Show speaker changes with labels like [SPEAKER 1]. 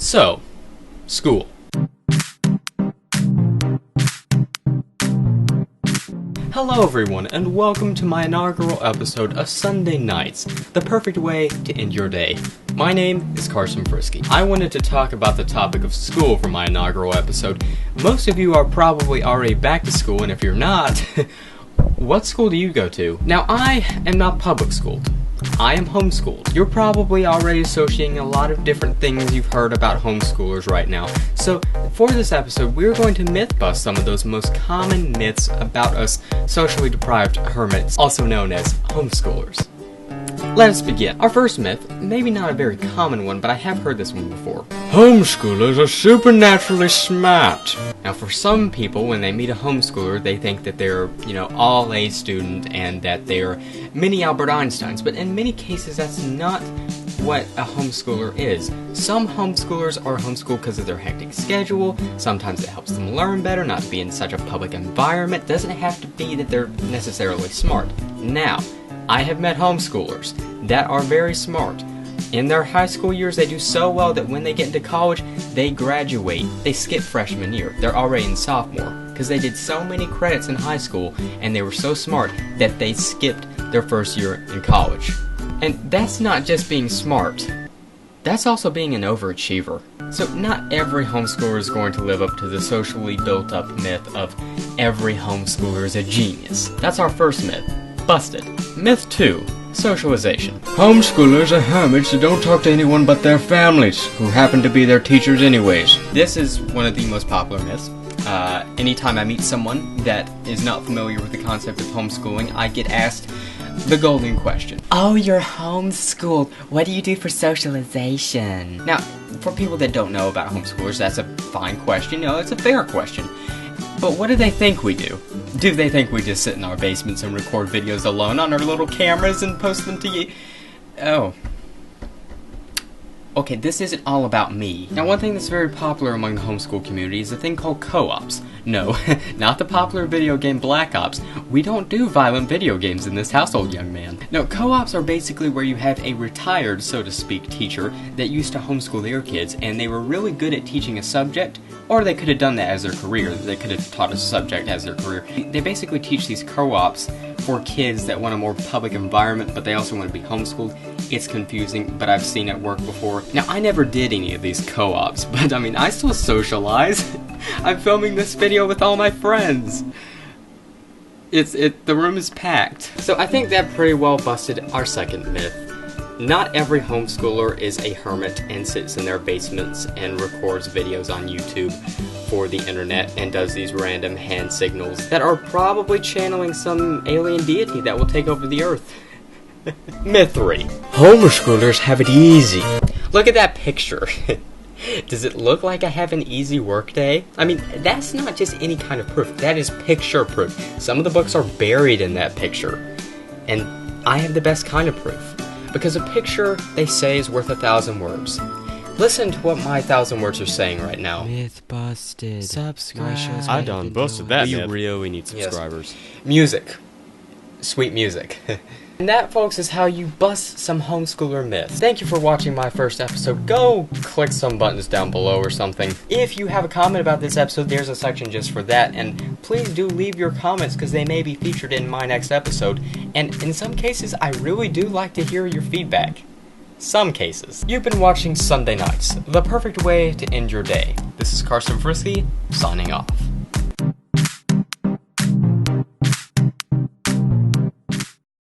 [SPEAKER 1] So, school. Hello everyone, and welcome to my inaugural episode of Sunday Nights, the perfect way to end your day. My name is Carson Frisky. I wanted to talk about the topic of school for my inaugural episode. Most of you are probably already back to school, and if you're not, what school do you go to? Now, I am not public schooled. I am homeschooled. You're probably already associating a lot of different things you've heard about homeschoolers right now. So, for this episode, we're going to myth bust some of those most common myths about us socially deprived hermits, also known as homeschoolers. Let us begin. Our first myth, maybe not a very common one, but I have heard this one before. Homeschoolers are supernaturally smart. Now, for some people, when they meet a homeschooler, they think that they're, all A student and that they're mini Albert Einsteins. But in many cases, that's not what a homeschooler is. Some homeschoolers are homeschooled because of their hectic schedule. Sometimes it helps them learn better, not to be in such a public environment. It doesn't have to be that they're necessarily smart. Now, I have met homeschoolers that are very smart. In their high school years, they do so well that when they get into college, they graduate. They skip freshman year. They're already in sophomore because they did so many credits in high school and they were so smart that they skipped their first year in college. And that's not just being smart. That's also being an overachiever. So not every homeschooler is going to live up to the socially built up myth of every homeschooler is a genius. That's our first myth. Busted. Myth 2. Socialization. Homeschoolers are hermits who don't talk to anyone but their families, who happen to be their teachers anyways. This is one of the most popular myths. Anytime I meet someone that is not familiar with the concept of homeschooling, I get asked the golden question. Oh, you're homeschooled. What do you do for socialization? Now, for people that don't know about homeschoolers, that's a fine question. It's a fair question. But what do they think we do? Do they think we just sit in our basements and record videos alone on our little cameras and post them to you? Oh. Okay, this isn't all about me. Now, one thing that's very popular among the homeschool community is a thing called co-ops. No, not the popular video game Black Ops. We don't do violent video games in this household, young man. No, co-ops are basically where you have a retired, so to speak, teacher that used to homeschool their kids, and they were really good at teaching a subject, or they could have done that as their career. They could have taught a subject as their career. They basically teach these co-ops for kids that want a more public environment, but they also want to be homeschooled. It's confusing, but I've seen it work before. Now, I never did any of these co-ops, but I still socialize. I'm filming this video with all my friends. The room is packed. So I think that pretty well busted our second myth. Not every homeschooler is a hermit and sits in their basements and records videos on YouTube for the internet and does these random hand signals that are probably channeling some alien deity that will take over the earth. Myth 3. Homeschoolers have it easy. Look at that picture. Does it look like I have an easy workday? That's not just any kind of proof. That is picture proof. Some of the books are buried in that picture. And I have the best kind of proof. Because a picture, they say, is worth 1,000 words. Listen to what my 1,000 words are saying right now.
[SPEAKER 2] Myth busted.
[SPEAKER 1] Subscribe.
[SPEAKER 3] I done busted that myth.
[SPEAKER 1] We really need subscribers. Yes. Music. Sweet music. And that, folks, is how you bust some homeschooler myths. Thank you for watching my first episode. Go click some buttons down below or something. If you have a comment about this episode, there's a section just for that. And please do leave your comments because they may be featured in my next episode. And in some cases, I really do like to hear your feedback. Some cases. You've been watching Sunday Nights, the perfect way to end your day. This is Carson Frisky, signing off.